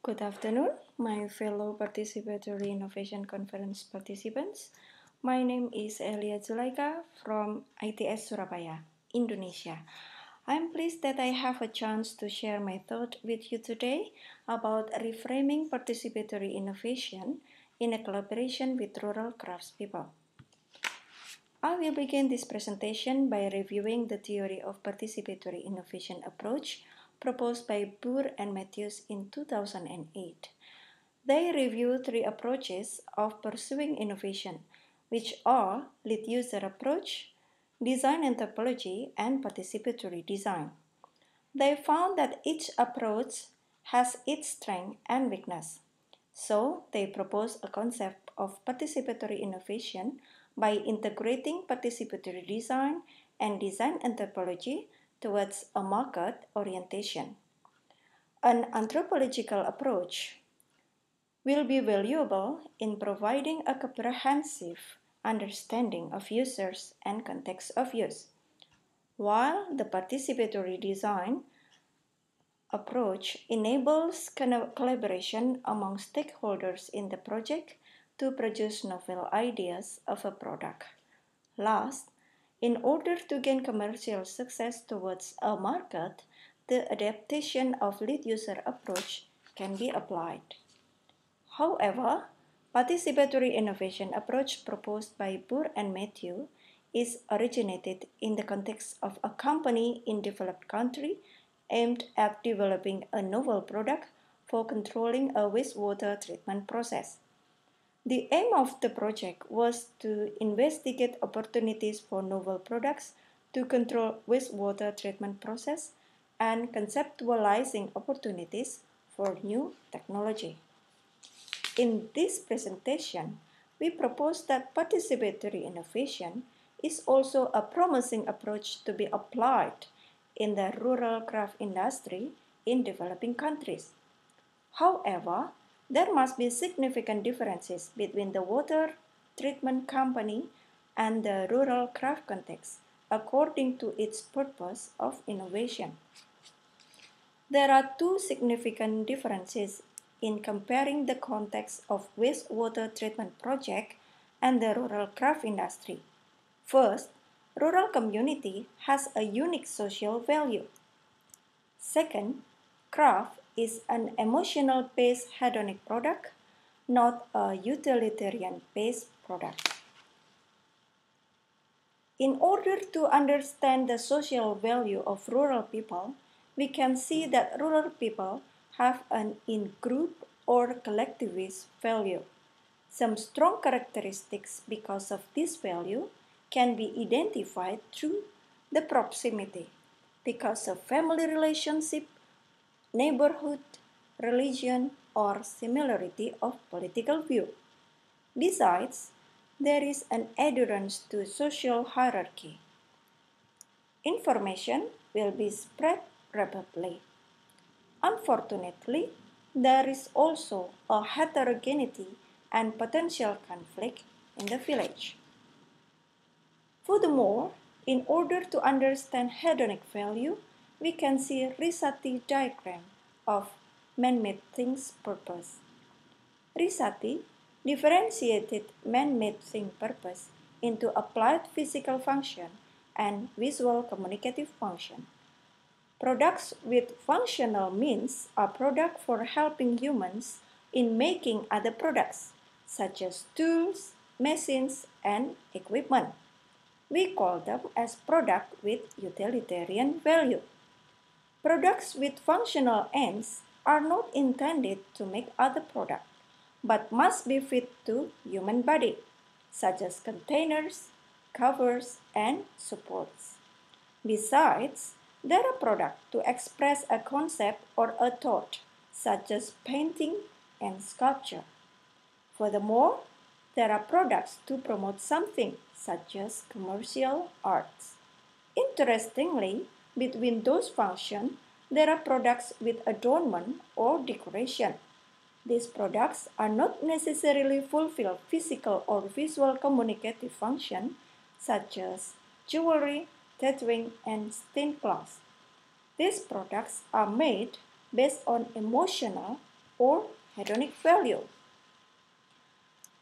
Good afternoon, my fellow Participatory Innovation Conference participants. My name is Ellya from ITS Surabaya, Indonesia. I'm pleased that I have a chance to share my thought with you today about reframing participatory innovation in a collaboration with rural craftspeople. I will begin this presentation by reviewing the theory of participatory innovation approach proposed by Burr and Matthews in 2008. They review three approaches of pursuing innovation, which are lead user approach, design anthropology, and participatory design. They found that each approach has its strength and weakness. So they propose a concept of participatory innovation by integrating participatory design and design anthropology towards a market orientation. An anthropological approach will be valuable in providing a comprehensive understanding of users and context of use, while the participatory design approach enables collaboration among stakeholders in the project to produce novel ideas of a product. Last, in order to gain commercial success towards a market, the adaptation of lead user approach can be applied. However, participatory innovation approach proposed by Burr and Matthew is originated in the context of a company in developed country aimed at developing a novel product for controlling a wastewater treatment process. The aim of the project was to investigate opportunities for novel products to control wastewater treatment process and conceptualizing opportunities for new technology. In this presentation, we propose that participatory innovation is also a promising approach to be applied in the rural craft industry in developing countries. However, there must be significant differences between the water treatment company and the rural craft context according to its purpose of innovation. There are two significant differences in comparing the context of wastewater treatment project and the rural craft industry. First, rural community has a unique social value. Second, craft is an emotional-based hedonic product, not a utilitarian-based product. In order to understand the social value of rural people, we can see that rural people have an in-group or collectivist value. Some strong characteristics because of this value can be identified through the proximity, because of family relationship, neighborhood, religion, or similarity of political view. Besides, there is an adherence to social hierarchy. Information will be spread rapidly. Unfortunately, there is also a heterogeneity and potential conflict in the village. Furthermore, in order to understand hedonic value, we can see a Risati diagram of man-made things purpose. Risati differentiated man-made thing purpose into applied physical function and visual communicative function. Products with functional means are products for helping humans in making other products, such as tools, machines, and equipment. We call them as products with utilitarian value. Products with functional ends are not intended to make other products, but must be fit to human body, such as containers, covers, and supports. Besides, there are products to express a concept or a thought, such as painting and sculpture. Furthermore, there are products to promote something, such as commercial arts. Interestingly, between those functions, there are products with adornment or decoration. These products are not necessarily fulfill physical or visual communicative function, such as jewelry, tattooing, and stained glass. These products are made based on emotional or hedonic value.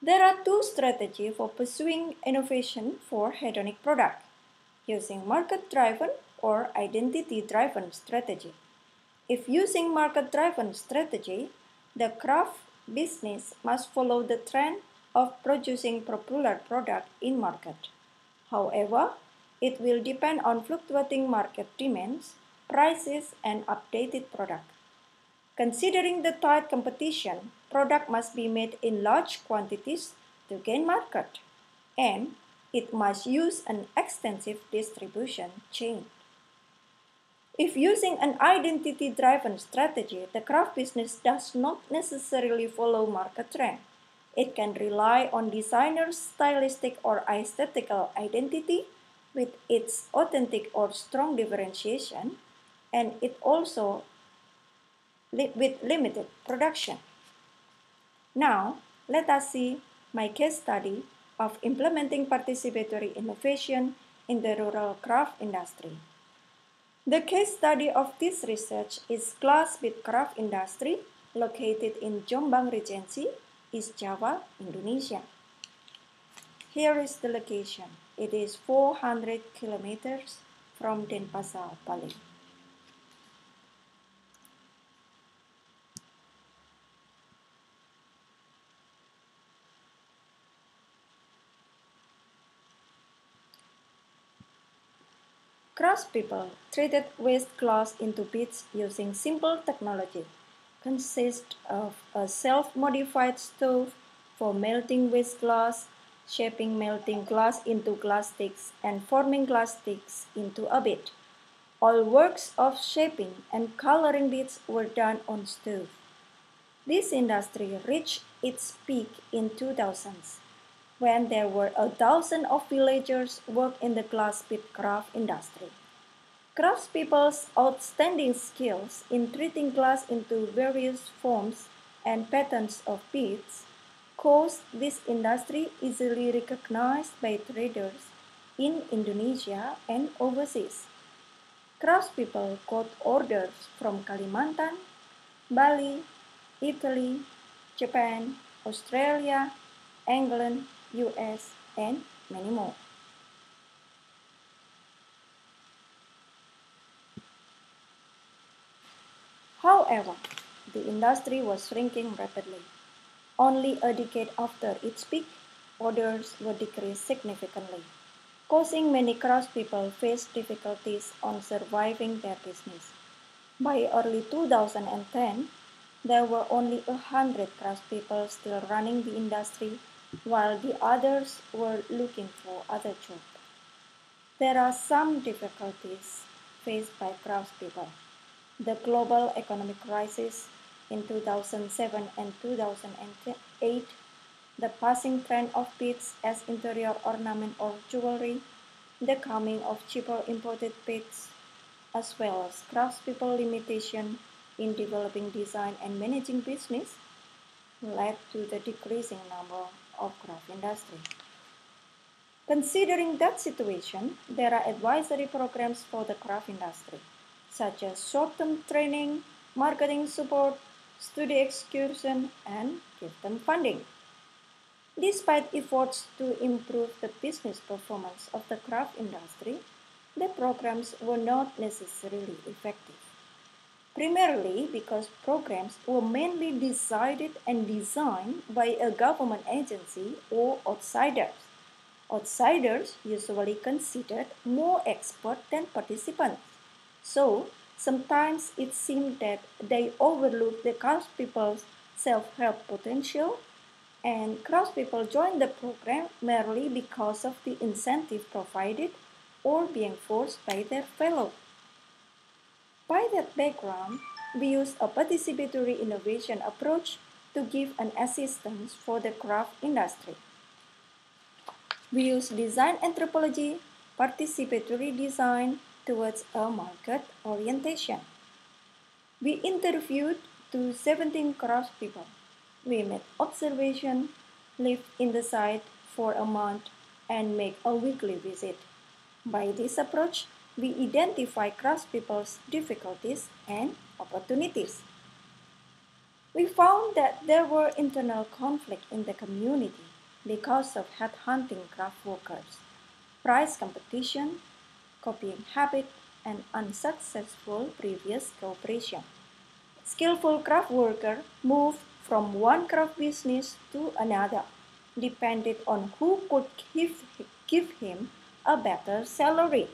There are two strategies for pursuing innovation for hedonic product, using market-driven or identity-driven strategy. If using market-driven strategy, the craft business must follow the trend of producing popular product in market. However, it will depend on fluctuating market demands, prices, and updated product. Considering the tight competition, product must be made in large quantities to gain market, and it must use an extensive distribution chain. If using an identity-driven strategy, the craft business does not necessarily follow market trend. It can rely on designer's stylistic or aesthetical identity with its authentic or strong differentiation, and it also with limited production. Now, let us see my case study of implementing participatory innovation in the rural craft industry. The case study of this research is glassbead craft industry located in Jombang Regency, East Java, Indonesia. Here is the location. It is 400 kilometers from Denpasar, Bali. Craftspeople treated waste glass into beads using simple technology. Consists of a self-modified stove for melting waste glass, shaping melting glass into glass sticks, and forming glass sticks into a bead. All works of shaping and coloring beads were done on stove. This industry reached its peak in 2000s, when there were 1,000 of villagers work in the glass bead craft industry. Craftspeople's outstanding skills in treating glass into various forms and patterns of beads caused this industry easily recognized by traders in Indonesia and overseas. Craftspeople got orders from Kalimantan, Bali, Italy, Japan, Australia, England, US, and many more. However, the industry was shrinking rapidly. Only a decade after its peak, orders were decreased significantly, causing many craftspeople face difficulties on surviving their business. By early 2010, there were only 100 craftspeople still running the industry, while the others were looking for other jobs. There are some difficulties faced by craftspeople. The global economic crisis in 2007 and 2008, the passing trend of beads as interior ornament or jewelry, the coming of cheaper imported beads, as well as craftspeople limitation in developing design and managing business, led to the decreasing number of craft industry. Considering that situation, there are advisory programs for the craft industry, such as short-term training, marketing support, study excursion, and gift funding. Despite efforts to improve the business performance of the craft industry, the programs were not necessarily effective. Primarily because programs were mainly decided and designed by a government agency or outsiders. Outsiders usually considered more expert than participants. So, sometimes it seemed that they overlooked the craftspeople's self-help potential, and craftspeople joined the program merely because of the incentive provided or being forced by their fellows. By that background, we use a participatory innovation approach to give an assistance for the craft industry. We use design anthropology, participatory design towards a market orientation. We interviewed 17 craftspeople. We made observation, lived in the site for a month, and make a weekly visit. By this approach, we identify craftspeople's difficulties and opportunities. We found that there were internal conflict in the community because of headhunting craft workers, price competition, copying habit, and unsuccessful previous cooperation. Skillful craft worker moved from one craft business to another, depended on who could give him a better salary.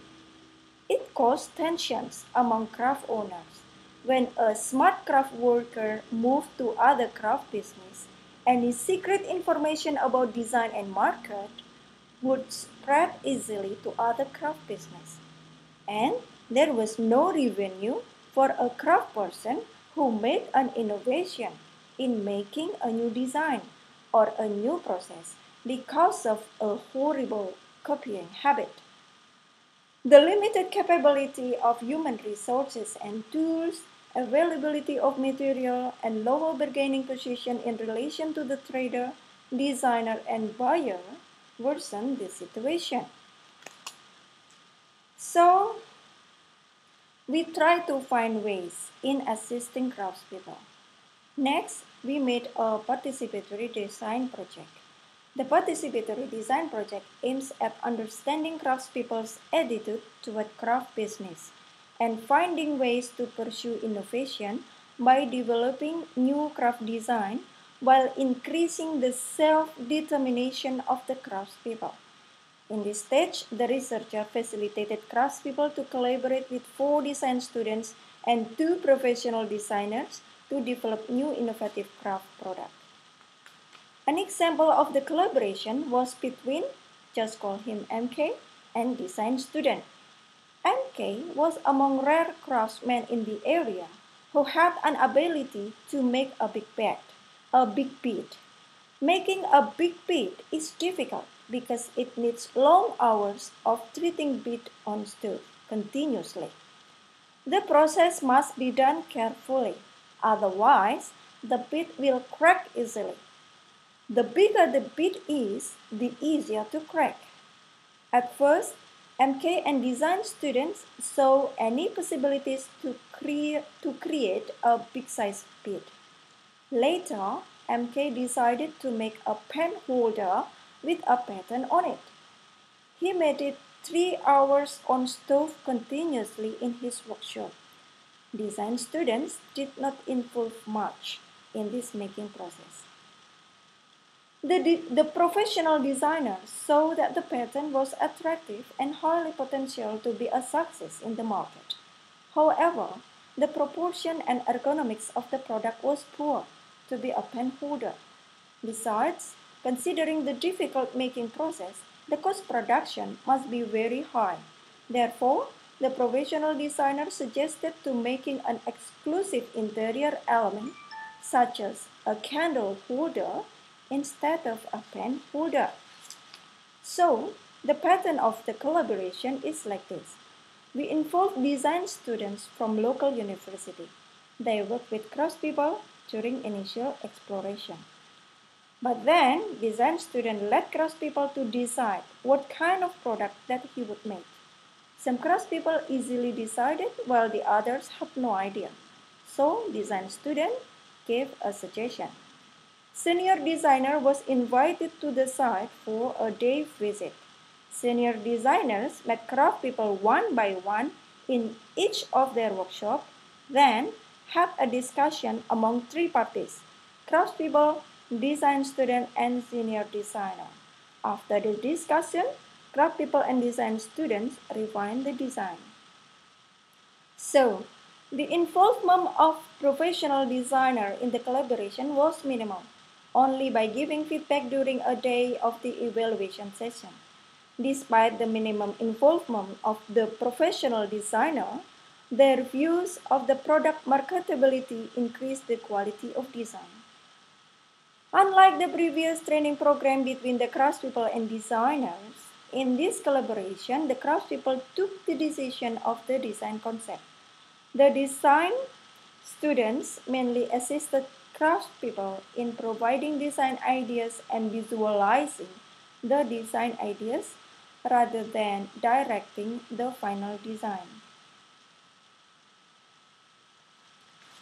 It caused tensions among craft owners. When a smart craft worker moved to other craft business, any secret information about design and market would spread easily to other craft business. And there was no revenue for a craft person who made an innovation in making a new design or a new process because of a horrible copying habit. The limited capability of human resources and tools, availability of material, and lower bargaining position in relation to the trader, designer, and buyer worsened the situation. So, we try to find ways in assisting craftspeople. Next, we made a participatory design project. The participatory design project aims at understanding craftspeople's attitude toward craft business and finding ways to pursue innovation by developing new craft design while increasing the self-determination of the craftspeople. In this stage, the researcher facilitated craftspeople to collaborate with 4 design students and 2 professional designers to develop new innovative craft products. An example of the collaboration was between, just call him MK, and design student. MK was among rare craftsmen in the area who had an ability to make a big bead. Making a big bead is difficult because it needs long hours of treating bead on stove continuously. The process must be done carefully, otherwise the bead will crack easily. The bigger the bead is, the easier to crack. At first, MK and design students saw any possibilities to create a big size bead. Later, MK decided to make a pen holder with a pattern on it. He made it 3 hours on stove continuously in his workshop. Design students did not involve much in this making process. The professional designer saw that the pattern was attractive and highly potential to be a success in the market. However, the proportion and ergonomics of the product was poor to be a pen holder. Besides, considering the difficult making process, the cost production must be very high. Therefore, the professional designer suggested to making an exclusive interior element such as a candle holder instead of a pen holder. So, the pattern of the collaboration is like this. We involve design students from local university. They work with craftspeople during initial exploration. But then, design student led craftspeople to decide what kind of product that he would make. Some craftspeople easily decided while the others had no idea. So, design student gave a suggestion. Senior designer was invited to the site for a day visit. Senior designers met craft people one by one in each of their workshops, then had a discussion among 3 parties: craftspeople, design student, and senior designer. After the discussion, craft people and design students refined the design. So, the involvement of professional designer in the collaboration was minimal, only by giving feedback during a day of the evaluation session. Despite the minimum involvement of the professional designer, their views of the product marketability increased the quality of design. Unlike the previous training program between the craftspeople and designers, in this collaboration, the craftspeople took the decision of the design concept. The design students mainly assisted craftspeople in providing design ideas and visualizing the design ideas rather than directing the final design.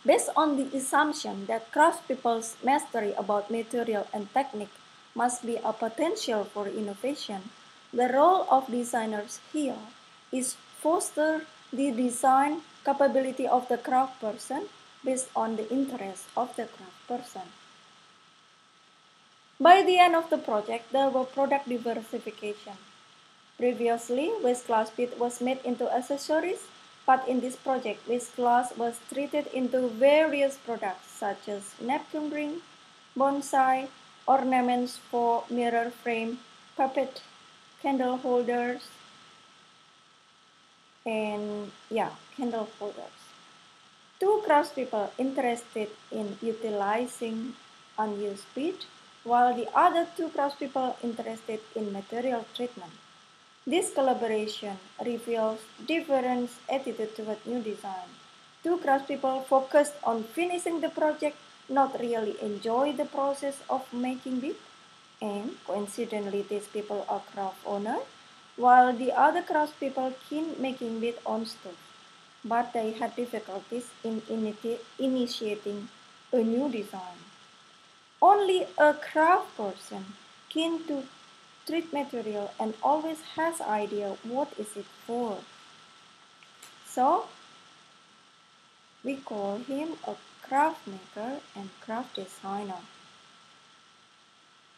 Based on the assumption that craftspeople's mastery about material and technique must be a potential for innovation, the role of designers here is foster the design capability of the craft person based on the interest of the craft person. By the end of the project, there was product diversification. Previously, waste glass bead was made into accessories, but in this project, waste glass was treated into various products such as napkin ring, bonsai, ornaments for mirror frame, puppet, candle holders, and candle holders. Two craftspeople interested in utilizing unused bead, while the other two craftspeople interested in material treatment. This collaboration reveals different attitude toward new design. Two craftspeople focused on finishing the project, not really enjoy the process of making it, and coincidentally these people are craft owners, while the other craftspeople keen making it on stuff, but they had difficulties in initiating a new design. Only a craft person keen to treat material and always has idea what is it for. So we call him a craft maker and craft designer.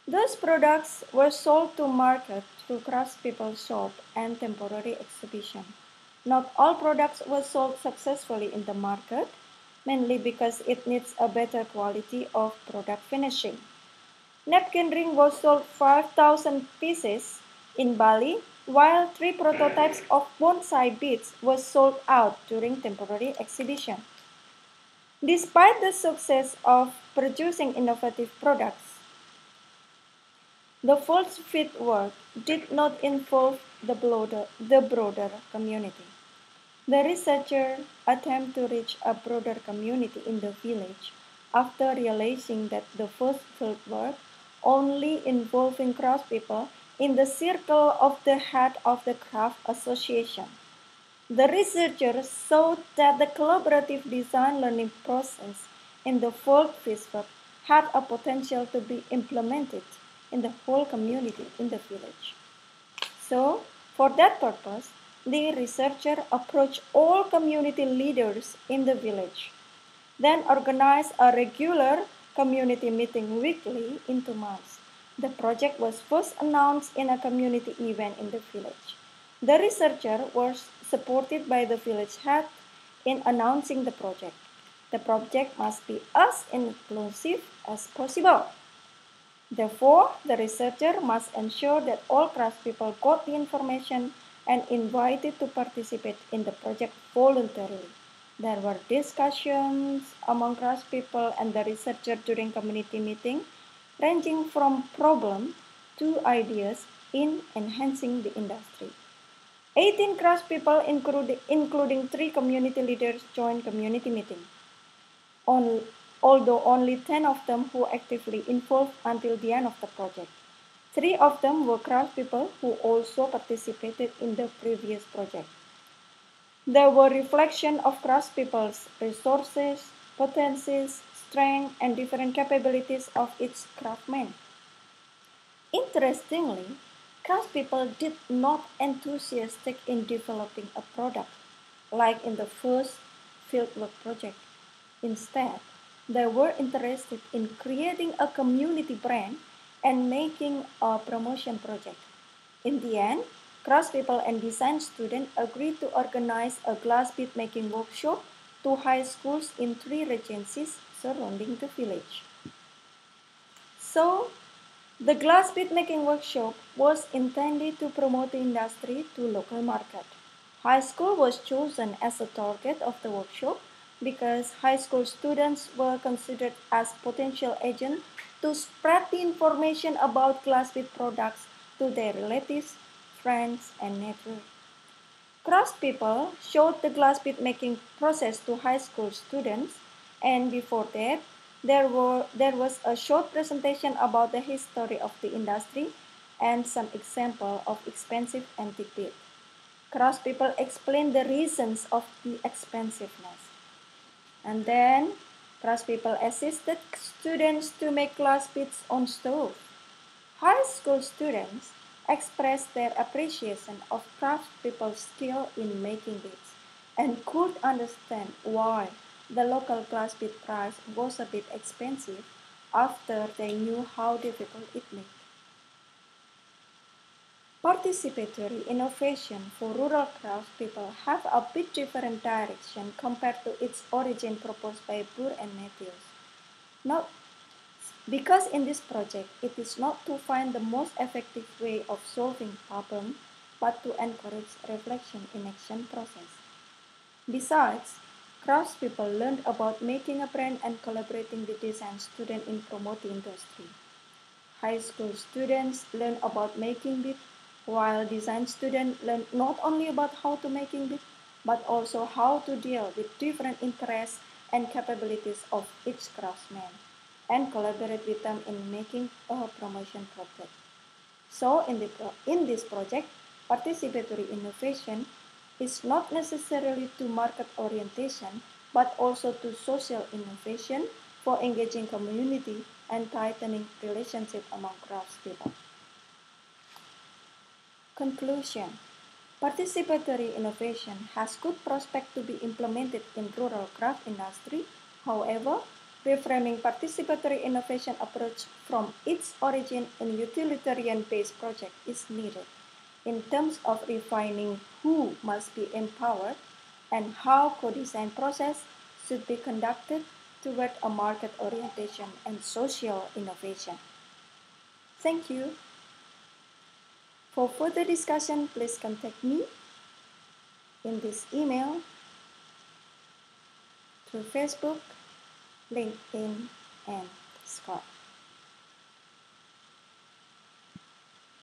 Those products were sold to market through craftspeople shop and temporary exhibition. Not all products were sold successfully in the market, mainly because it needs a better quality of product finishing. Napkin ring was sold 5,000 pieces in Bali, while 3 prototypes of bonsai beads were sold out during temporary exhibition. Despite the success of producing innovative products, the false fit work did not involve the broader community. The researcher attempted to reach a broader community in the village after realizing that the first field work only involving craftspeople in the circle of the head of the craft association. The researchers saw that the collaborative design learning process in the field work had a potential to be implemented in the whole community in the village. So, for that purpose, the researcher approached all community leaders in the village, then organized a regular community meeting weekly in 2 months. The project was first announced in a community event in the village. The researcher was supported by the village head in announcing the project. The project must be as inclusive as possible. Therefore, the researcher must ensure that all craftspeople got the information and invited to participate in the project voluntarily. There were discussions among craftspeople and the researcher during community meeting, ranging from problem to ideas in enhancing the industry. 18 craftspeople, including 3 community leaders, joined community meeting. Although only 10 of them were actively involved until the end of the project. 3 of them were craftspeople who also participated in the previous project. There were reflections of craftspeople's resources, potencies, strength, and different capabilities of each craftsman. Interestingly, craftspeople did not enthusiastic in developing a product, like in the first fieldwork project. Instead, they were interested in creating a community brand and making a promotion project. In the end, craftspeople and design students agreed to organize a glass bead making workshop to high schools in 3 regencies surrounding the village. So, the glass bead making workshop was intended to promote the industry to local market. High school was chosen as a target of the workshop because high school students were considered as potential agents to spread the information about glass bead products to their relatives, friends, and network. Craftspeople showed the glass bead making process to high school students, and before that, there was a short presentation about the history of the industry and some example of expensive antique bead. Craftspeople explained the reasons of the expensiveness. And then Craftspeople assisted students to make glass beads on stove. High school students expressed their appreciation of craftspeople's skill in making beads and could understand why the local glass bead price was a bit expensive after they knew how difficult it made. Participatory innovation for rural craftspeople have a bit different direction compared to its origin proposed by Burr and Matthews. Not because in this project it is not to find the most effective way of solving problem, but to encourage reflection in action process. Besides, craftspeople learned about making a brand and collaborating with design students in promoting industry. High school students learn about making bead, while design students learn not only about how to making bead, but also how to deal with different interests and capabilities of each craftsman, and collaborate with them in making a promotion project. So in this project, participatory innovation is not necessarily to market orientation, but also to social innovation for engaging community and tightening relationship among craftspeople. Conclusion. Participatory innovation has good prospect to be implemented in rural craft industry. However, reframing participatory innovation approach from its origin in utilitarian-based project is needed in terms of refining who must be empowered and how co-design process should be conducted toward a market orientation and social innovation. Thank you. For further discussion, please contact me in this email, through Facebook, LinkedIn, and Discord.